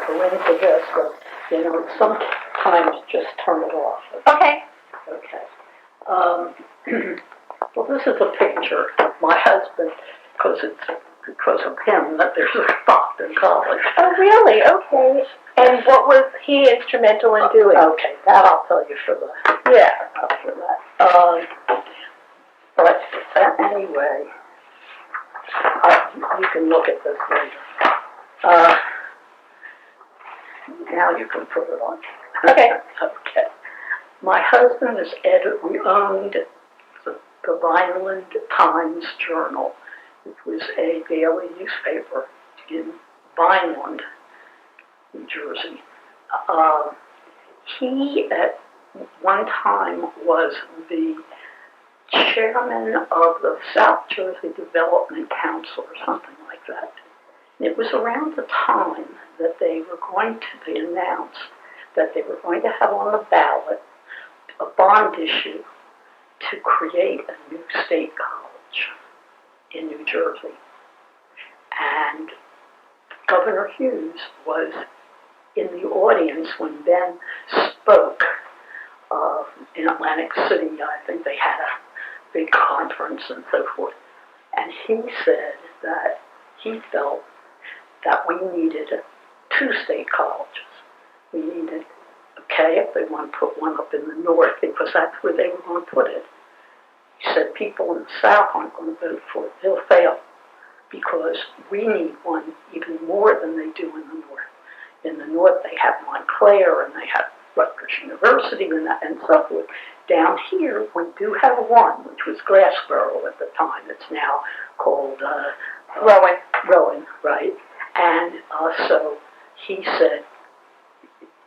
go into this, but, sometimes just turn it off. Okay. Okay. Well, this is a picture of my husband, because it's because of him that there's a Stockton College. Oh, really? Okay. And what was he instrumental in doing? Okay, that I'll tell you for the... Yeah. For that. But anyway, you can look at this later. Now you can put it on. Okay. Okay. My husband is editor. We owned the Vineland Times Journal. It was a daily newspaper in Vineland, New Jersey. He, at one time, was the chairman of the South Jersey Development Council or something like that. And it was around the time that they announced that they were going to have on the ballot a bond issue to create a new state college in New Jersey. And Governor Hughes was in the audience when Ben spoke in Atlantic City. I think they had a big conference and so forth. And he said that he felt that we needed two state colleges. We needed, if they want to put one up in the north, because that's where they were going to put it. He said people in the south aren't going to vote for it. They'll fail, because we need one even more than they do in the north. In the north, they have Montclair and they have Rutgers University and so forth. Down here, we do have one, which was Glassboro at the time. It's now called Rowan, right? And so he said,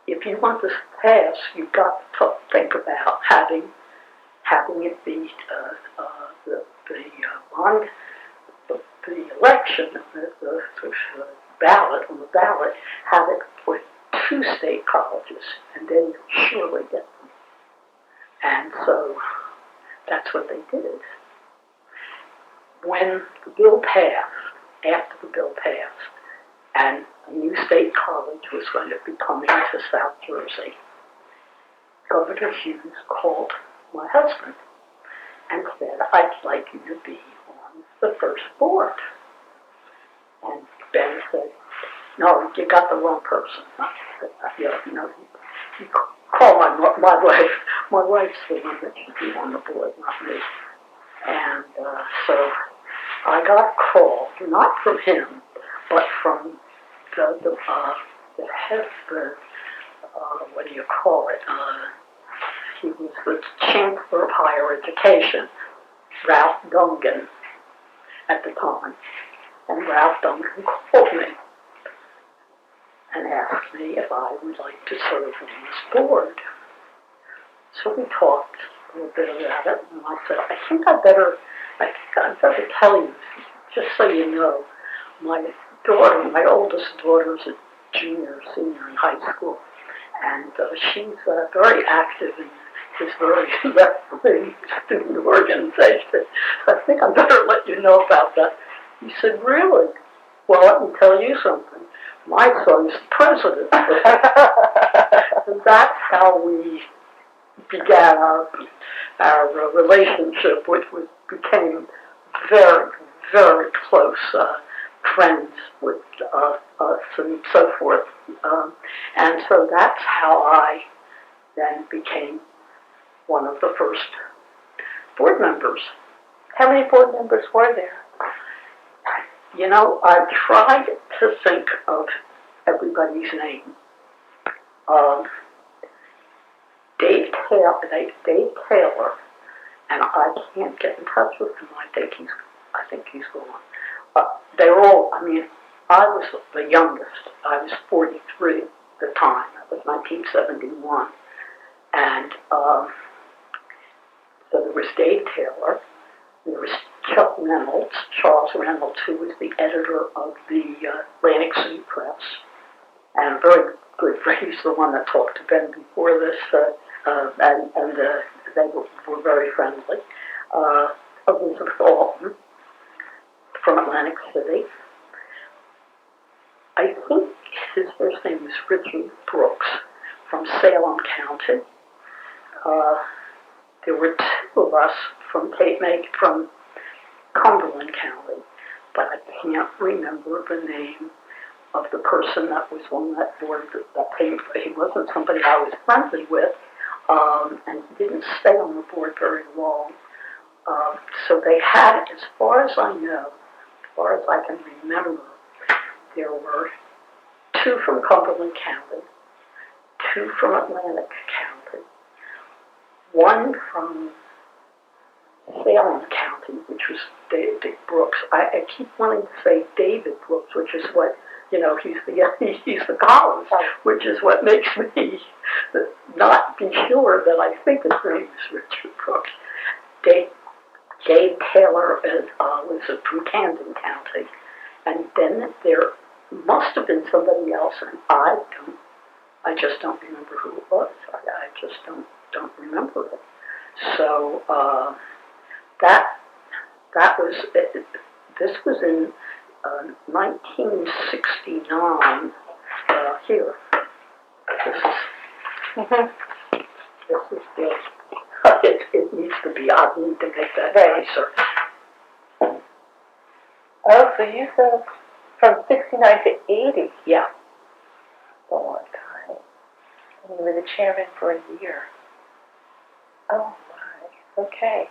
if you want this to pass, you've got to think about having it be the election, the ballot, on the ballot, have it with two state colleges, and then you'll surely get them. And so that's what they did. When the bill passed, after the bill passed, and a new state college was going to be coming to South Jersey, Governor Hughes called my husband and said, I'd like you to be on the first board. And Ben said, no, you got the wrong person. You call my wife. My wife's the one that should be on the board, not me. And so I got a call, not from him, but from the head of the, what do you call it? He was the Chancellor of Higher Education, Ralph Dungan, at the time. And Ralph Dungan called me and asked me if I would like to serve on this board. So we talked a little bit about it, and I said, I think I'd better tell you, just so you know, my oldest daughter's a senior in high school, and she's very active in this very left-wing student organization. So I think I'd better let you know about that. He said, really? Well, let me tell you something. My son's president. And that's how we began our relationship, which became very, very close friends with us and so forth. And so that's how I then became one of the first board members. How many board members were there? I tried to think of everybody's name. Dave Taylor, and I can't get in touch with him. I think he's gone. They were all, I was the youngest. I was 43 at the time. That was 1971. And so there was Dave Taylor. There was Chuck Reynolds, Charles Reynolds, who was the editor of the Atlantic City Press, and a very good friend. He's the one that talked to Ben before this, and they were very friendly. Elizabeth Alton from Atlantic City. I think his first name was Richard Brooks from Salem County. There were two of us from from Cumberland County, but I can't remember the name of the person that was on that board that came. He wasn't somebody I was friendly with, and he didn't stay on the board very long. So they had, as far as I know, as far as I can remember, there were two from Cumberland County, two from Atlantic County, one from Salem County, which was David Brooks. I keep wanting to say David Brooks, which is what, he's the college, which is what makes me not be sure that I think his name is Richard Brooks. Dave Taylor was from Camden County, and then there must have been somebody else, and I just don't remember who it was. I just don't remember it. So that was it. This was in 1969 here. This is the. It needs to be. I need to make that nicer. Oh, so you said from 69 to 80? Yeah. A long time. And you were the chairman for a year. Oh my. Okay.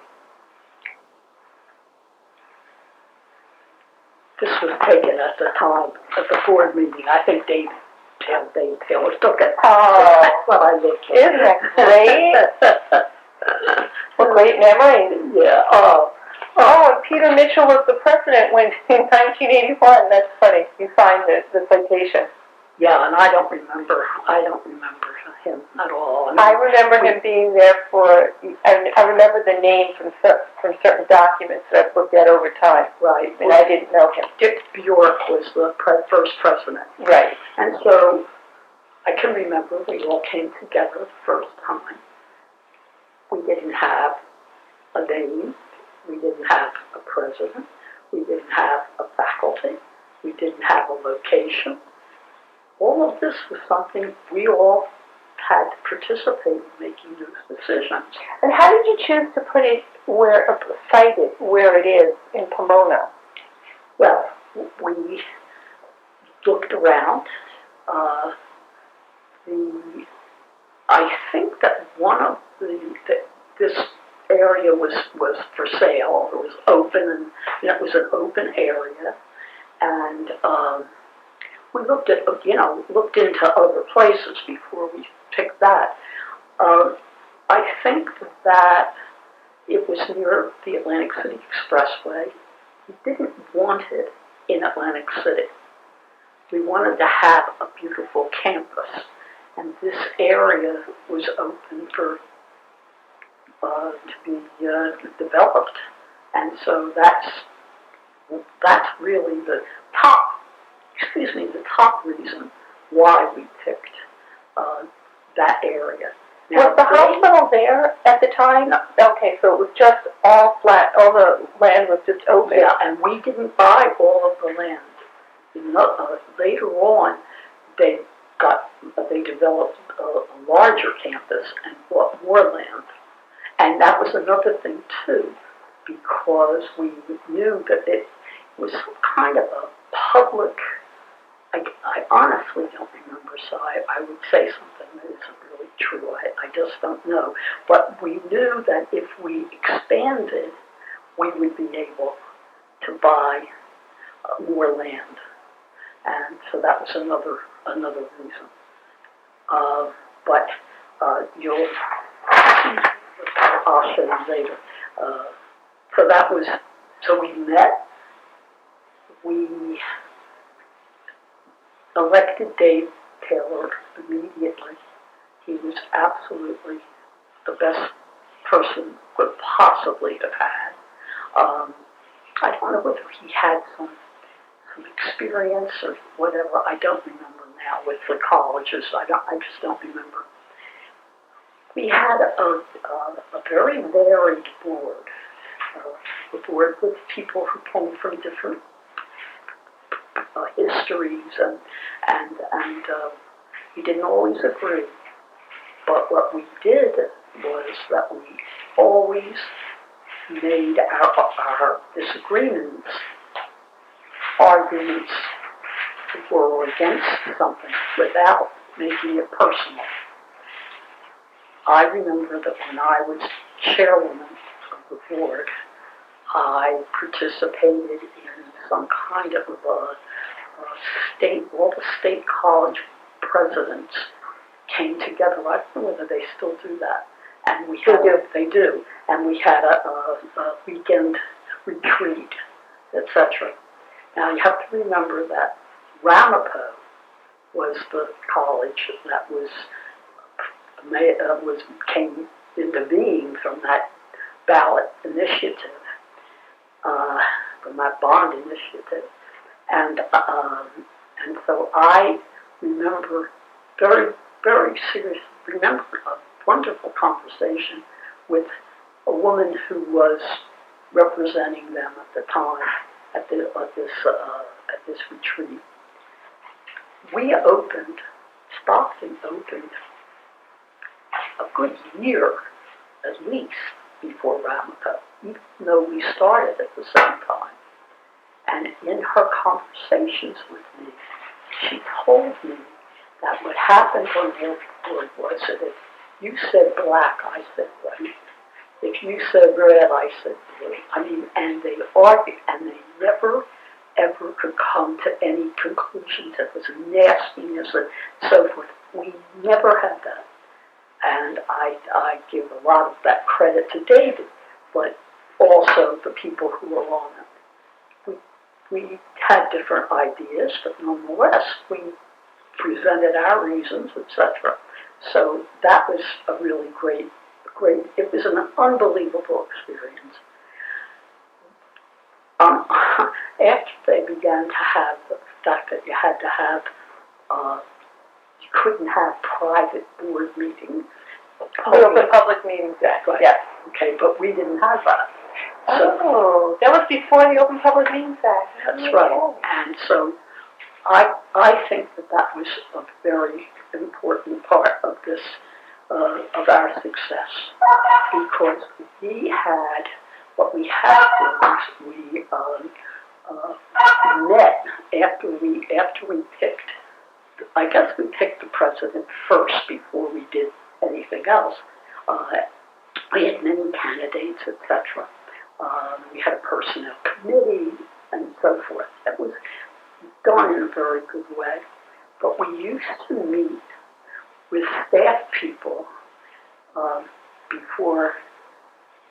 This was taken at the time at the board meeting. I think Dave Taylor took it. Oh, that's what I looked for. Isn't that great? What great memories. Yeah. Oh, and Peter Mitchell was the president when in 1981. That's funny. You signed the citation. Yeah, and I don't remember him at all. I remember him being there I remember the name from certain documents that I've looked at over time. Right. And I didn't know him. Dick Bjork was the first president. Right. And so I can remember we all came together the first time. We didn't have a name. We didn't have a president. We didn't have a faculty. We didn't have a location. All of this was something we all had to participate in making those decisions. And how did you choose to put it cite it where it is in Pomona? Well, we looked around. I think that one of this area was for sale. It was open, and it was an open area, and we looked into other places before we picked that. I think that it was near the Atlantic City Expressway. We didn't want it in Atlantic City. We wanted to have a beautiful campus, and this area was open for to be developed, and so that's really the top reason why we picked that area. Now, was the hospital there at the time? No. Okay, so it was just all flat, all the land was just open. Yeah, and we didn't buy all of the land. Later on, they developed a larger campus and bought more land. And that was another thing, too, because we knew that it was some kind of a public, I honestly don't remember, so I would say something that isn't really true. I just don't know. But we knew that if we expanded, we would be able to buy more land. And so that was another reason. But you'll... I'll show you later. So we met. We elected Dave Taylor immediately. He was absolutely the best person we could possibly have had. I don't know whether he had some experience or whatever. I don't remember now with the colleges. I just don't remember. We had a very varied board. A board with people who came from different histories, and we didn't always agree. But what we did was that we always made our disagreements arguments for or against something without making it personal. I remember that when I was chairwoman of the board, I participated in some kind of all the state college presidents came together. I don't know whether they still do that. And they do. And we had a weekend retreat, etc. Now you have to remember that Ramapo was the college that came into being from that ballot initiative, from that bond initiative, and so I remember very seriously remember a wonderful conversation with a woman who was representing them at the time at this retreat. Stockton opened a good year at least before Ramapo, even though we started at the same time. And in her conversations with me, she told me that what happened on their board was that if you said black, I said white. If you said red, I said blue. I mean, and they argued, and they never, ever could come to any conclusions. It was nastiness and so forth. We never had that. And I give a lot of that credit to David, but also the people who were on it. We had different ideas, but nonetheless, we presented our reasons, etc. So that was a really great, it was an unbelievable experience. After they began to have the fact that you had to have, you couldn't have private board meetings. The Open Public Meetings Act, right. Yes. Okay, but we didn't have that. So, that was before the Open Public Meetings Act. That's right. And so I think that was a very important part of this, of our success, because what we had was we met after we picked, I guess we picked the president first before we did anything else. We had many candidates, etc. We had a personnel committee and so forth. It was done in a very good way. But we used to meet with staff people before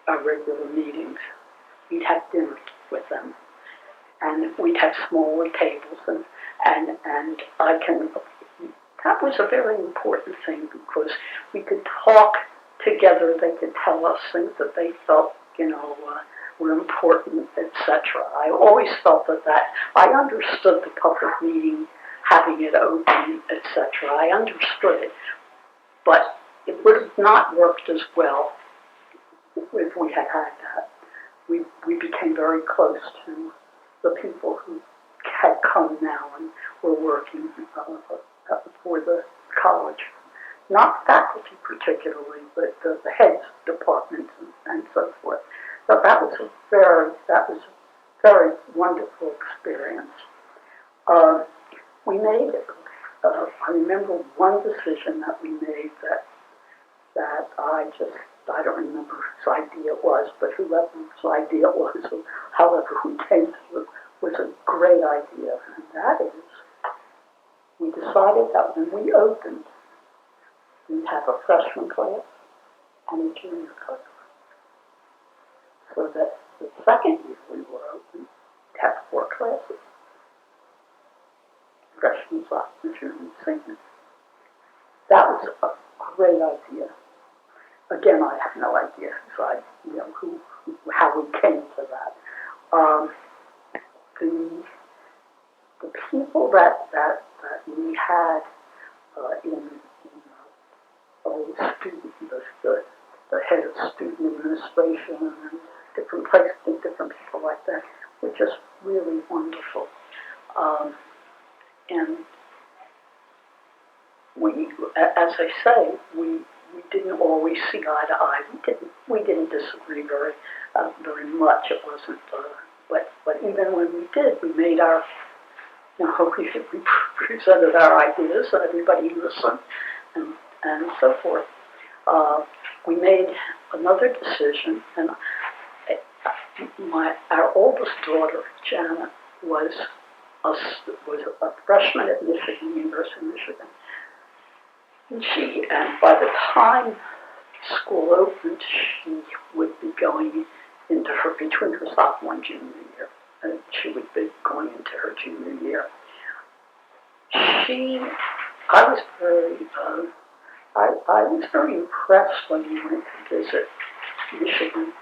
our regular meetings. We'd have dinner with them, and we'd have smaller tables, and that was a very important thing because we could talk together. They could tell us things that they felt, were important, etc. I always felt that I understood the public meeting, having it open, etc. I understood it, but it would have not worked as well if we had that. We became very close to the people who had come now and were working for the college. Not faculty particularly, but the heads departments and so forth. So that was a very wonderful experience. We made, I remember one decision that we made that I don't remember whose idea it was, but whoever's idea it was, or however we came to it, was a great idea, and that is, we decided that when we opened, we'd have a freshman class and a junior class. So that the second year we were open, we'd have 4 classes. Freshman, sophomore, junior, senior. That was a great idea. Again, I have no idea how we came to that. The people that we had in student, the head of student administration and different places, different people like that, were just really wonderful. and we, as I say, we didn't always see eye to eye. We didn't disagree very much. It wasn't, but even when we did, we made our, we presented our ideas, and everybody listened, and so forth. We made another decision, and our oldest daughter, Janet, was a freshman at University of Michigan. And by the time school opened, she would be going into between her sophomore and junior year. And she would be going into her junior year. I was very impressed when we went to visit Michigan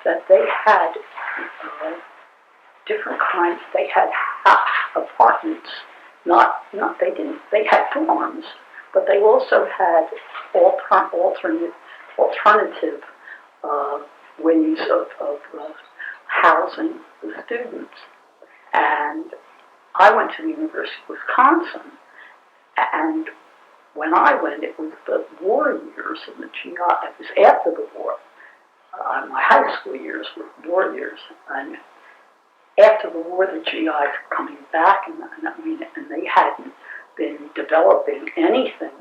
that they had different kinds. They had apartments. They had dorms, but they also had alternative ways of housing the students. And I went to the University of Wisconsin, and when I went, it was the war years, and the GI. It was after the war. My high school years were war years, and after the war, the GIs were coming back, and they hadn't been developing anything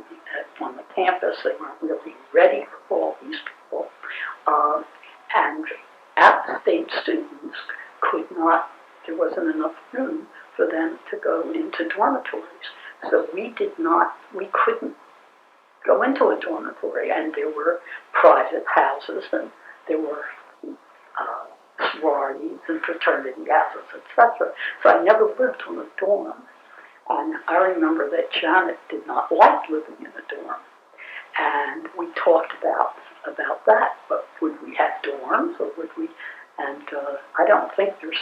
on the campus. They weren't really ready for all these people, and out-of-state students could not. There wasn't enough room for them to go into dormitories, so we couldn't go into a dormitory, and there were private houses, and there were sororities and fraternity houses, etc. So I never lived in a dorm. And I remember that Janet did not like living in a dorm. And we talked about that. But would we have dorms, or would we? And I don't think there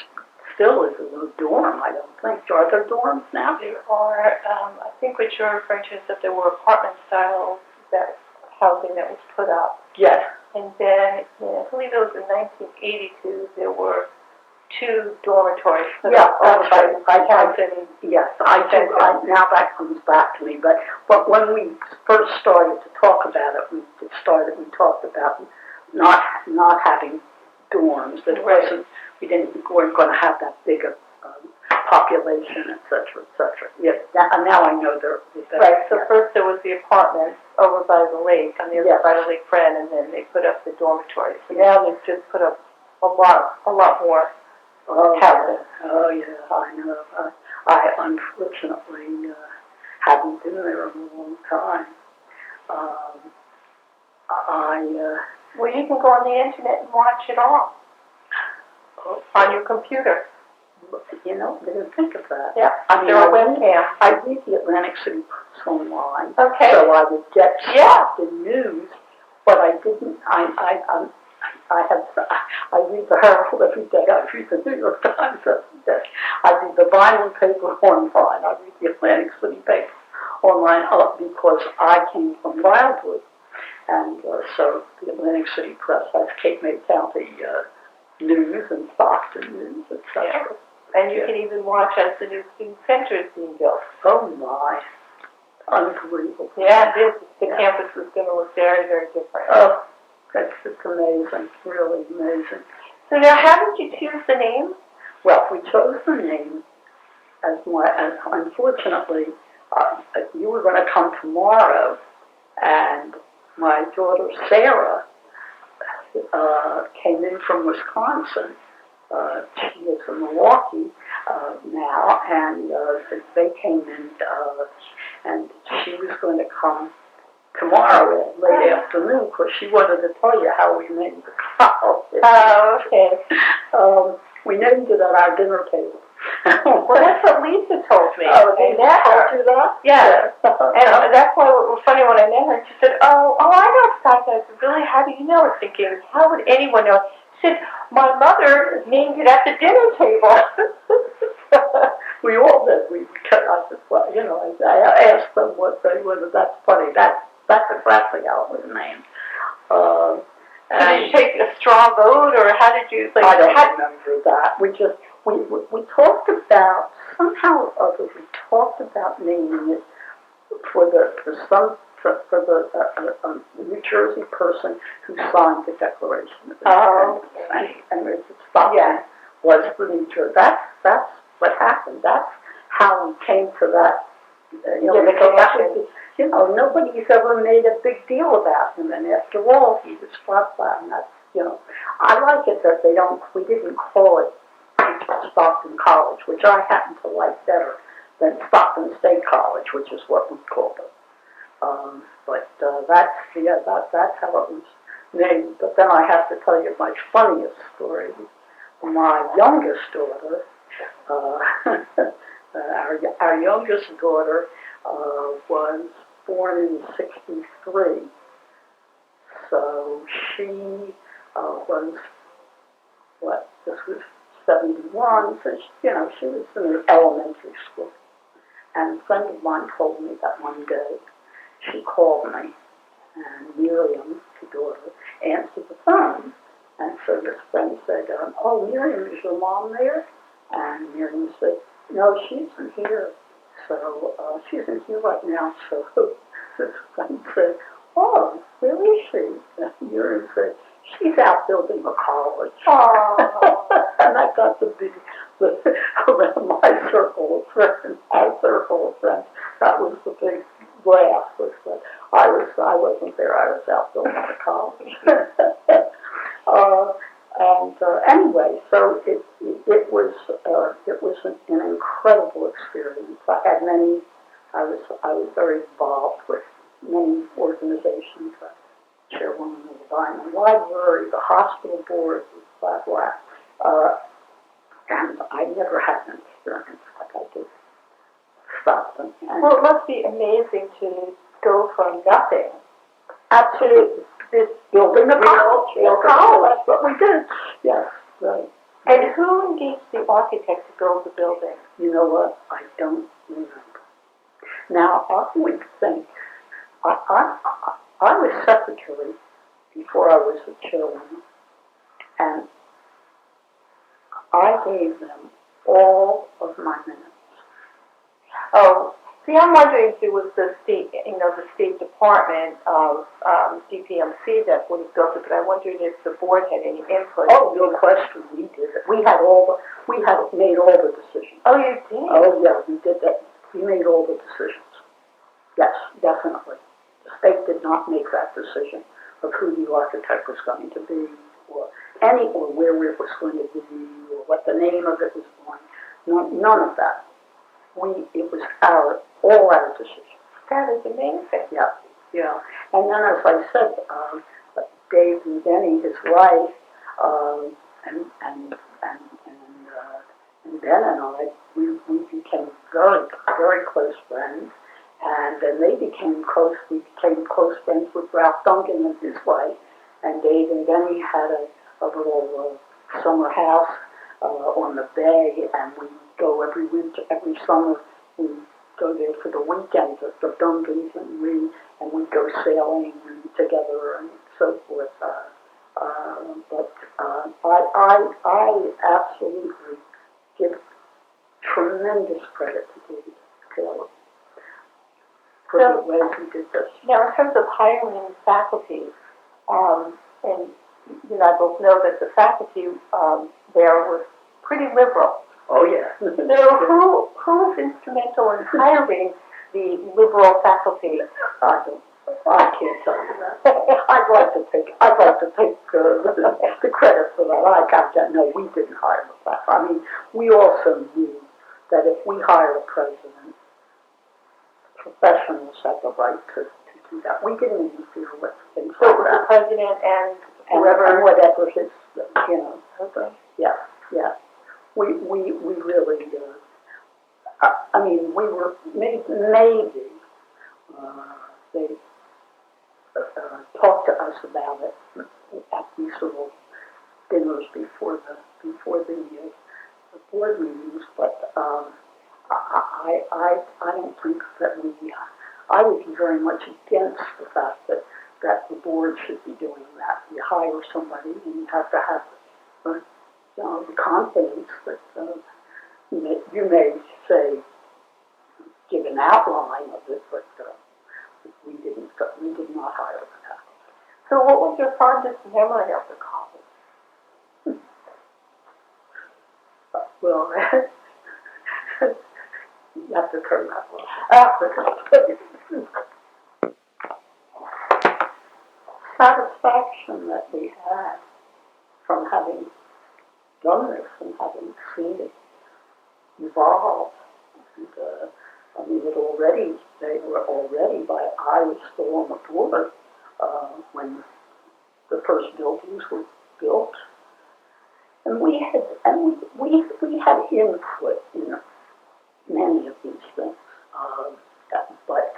still is a dorm. I don't think. Are there dorms now? There are. I think what you're referring to is that there were apartment style housing that was put up. Yes. And then, I believe it was in 1982, there were 2 dormitories put up. Yes, now that comes back to me. But when we first started to talk about it, we talked about not having dorms. That it wasn't. We weren't going to have that big a population, etc., etc. Yes. Now I know they're right. So first there was the apartments over by the lake, on the other side of Lake Fred, and then they put up the dormitories. So now they've just put up a lot more housing. Oh yeah, I know. I unfortunately haven't been there in a long time. Well, you can go on the internet and watch it all on your computer. Didn't think of that. Yeah, there are webcams. I read the Atlantic City Press online, okay. So I would get Stockton news, but I didn't. I read the Herald every day. I read the New York Times every day. I read the Vineland paper online. I read the Atlantic City paper online because I came from Wildwood, and so the Atlantic City Press has Cape May County news and Stockton news, etc. Yeah. And you can even watch as the new student center is being built. Oh my, unbelievable. Yeah, it is. The campus is going to look very, very different. Oh, it's amazing, really amazing. So now, how did you choose the name? Well, we chose the name as unfortunately, you were going to come tomorrow, and my daughter Sarah came in from Wisconsin. She is in Milwaukee now, and they came in, and she was going to come tomorrow late afternoon because she wanted to tell you how we named the college. Oh, okay. We named it at our dinner table. Well, that's what Lisa told me. Oh, they told you that? Yeah. And that's why it was funny when I met her. She said, oh, I know Stockton. I said, really? How do you know? I'm thinking, how would anyone know? She said, my mother named it at the dinner table. We all did. I said, well, I asked them what they would. That's funny. That's exactly how it was named. Did you take a straw vote, or how did you? I don't remember that. We talked about somehow or other we talked about naming it for the New Jersey person who signed the Declaration of Independence. And Richard Stockton was the New Jersey. That's what happened. That's how we came to that. Nobody's ever made a big deal about him, and after all, he was flat, and that's, I like it that we didn't call it Stockton College, which I happen to like better than Stockton State College, which is what we called it. That's how it was named. But then I have to tell you my funniest story. My youngest daughter, our youngest daughter was born in '63, so she was this was '71, so she was in elementary school. And a friend of mine told me that one day she called me, and Miriam, the daughter, answered the phone. And so this friend said, "Oh, Miriam, is your mom there?" And Miriam said, "No, she isn't here. So she isn't here right now." So this friend said, "Oh, where is she?" And Miriam said, "She's out building a college." And I got to be around my circle of friends, our circle of friends. That was the big laugh. Was that I wasn't there. I was out building a college. Anyway, so it was an incredible experience. I was very involved with many organizations. Chairwoman of the Diamond Library, the hospital board, blah blah. And I never had an experience like I did. Stockton. Well, it must be amazing to go from nothing Absolutely. this Building a college. That's what we did. Yes, right. And who engaged the architect to build the building? You know what? I don't remember. Now, I would think, I was secretary before I was the chairwoman, and I gave them all of my minutes. Oh, see, I'm wondering if it was the state, the State Department of DPMC that would have built it, but I wondered if the board had any input. Oh, no question, we did it. We had made all the decisions. Oh, you did? Oh, yeah, we did that. We made all the decisions. Yes, definitely. The state did not make that decision of who the architect was going to be, or where it was going to be, or what the name of it was going. None of that. It was all our decision. That is amazing. Yeah. And then, as I said, Dave and Benny, his wife, and Ben and I, we became very, very close friends. And then we became close friends with Ralph Duncan and his wife. And Dave and Benny had a little summer house on the bay, and we go every summer. We go there for the weekends at the Duncans, and we go sailing together and so forth. But I absolutely give tremendous credit to David Taylor for the way he did this. Now, in terms of hiring faculty, and you and I both know that the faculty there was pretty liberal. Oh, yeah. So who is instrumental in hiring the liberal faculty? I can't tell you that. I'd like to take the credit for that. No, we didn't hire the faculty. I mean, we also knew that if we hired a president, professionals had the right to do that. We didn't interfere with things so like it was that. the president and whatever his, Okay. Yeah. We really, I mean, we were, maybe they talked to us about it at these little dinners before the board meetings, but I don't think that I would be very much against the fact that the board should be doing that. You hire somebody and you have to have the confidence that you may say, give an outline of it, but we did not hire that. So what was your fondest memory of the college? Well, you have to turn that one. Satisfaction that we had from having done this and having seen it evolve. And, I mean, they were already, I was still on the board when the first buildings were built. And we had input in many of these things. But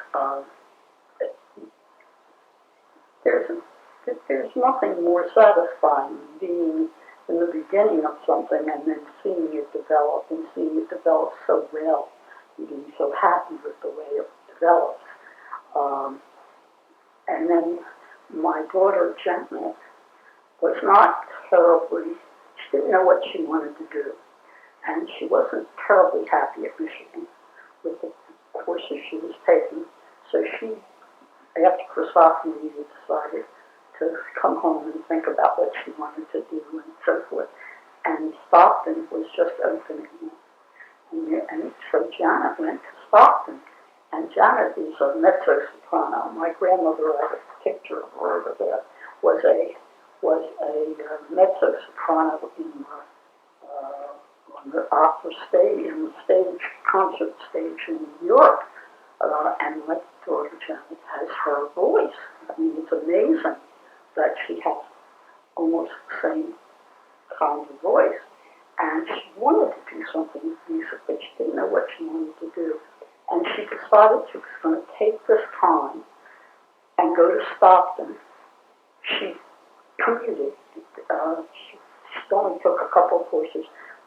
there's nothing more satisfying than being in the beginning of something and then seeing it develop and seeing it develop so well and being so happy with the way it develops. And then my daughter, Janet, was not terribly, she didn't know what she wanted to do. And she wasn't terribly happy at Michigan with the courses she was taking. So she, after Christophany, decided to come home and think about what she wanted to do and so forth. And Stockton was just opening. And so Janet went to Stockton. And Janet is a mezzo-soprano. My grandmother, I have a picture of her over there, was a mezzo-soprano on the opera stage, in the concert stage in New York. And my daughter Janet has her voice. I mean, it's amazing that she has almost the same kind of voice. And she wanted to do something with music, but she didn't know what she wanted to do. And she decided she was going to take this time and go to Stockton. She commuted. She only took a couple of courses,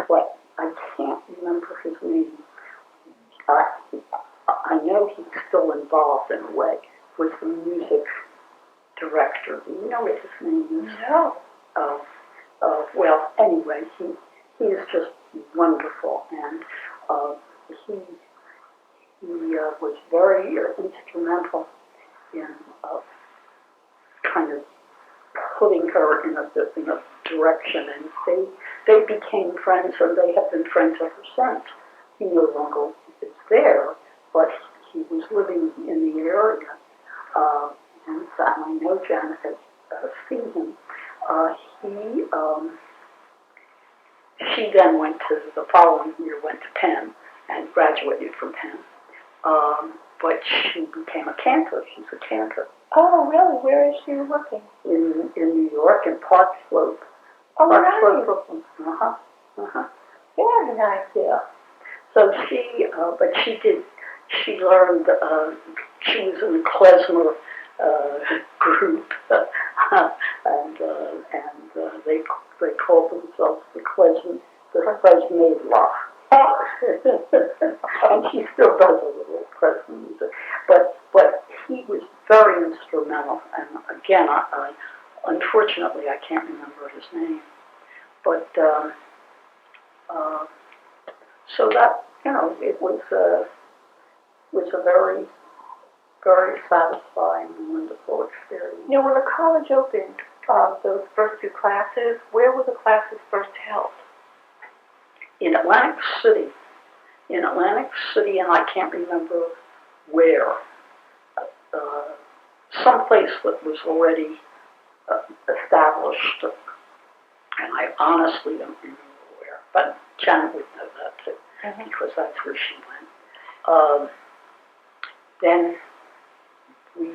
but I can't remember his name. I know he's still involved in a way with the music director. Do you know what his name is? No. Well, anyway, he is just wonderful, and he was very instrumental in kind of putting her in a direction, and they became friends, and they have been friends ever since. He no longer is there, but he was living in the area, and I know Janet has seen him. She then the following year went to Penn and graduated from Penn. But she became a cantor. She's a cantor. Oh, really? Where is she working? In New York, in Park Slope. Oh, Park nice. Slope, Brooklyn. Very nice. Yeah. So she learned, she was in the klezmer group, and they called themselves the Klezmer. And she still does a little klezmer music, but he was very instrumental. And again, unfortunately, I can't remember his name, but so that it was a very, very satisfying and wonderful experience. Now, when the college opened, those first two classes, where were the classes first held? In Atlantic City, and I can't remember where. Someplace that was already established, and I honestly don't remember where. But Janet would know that too, because that's where she went. Then we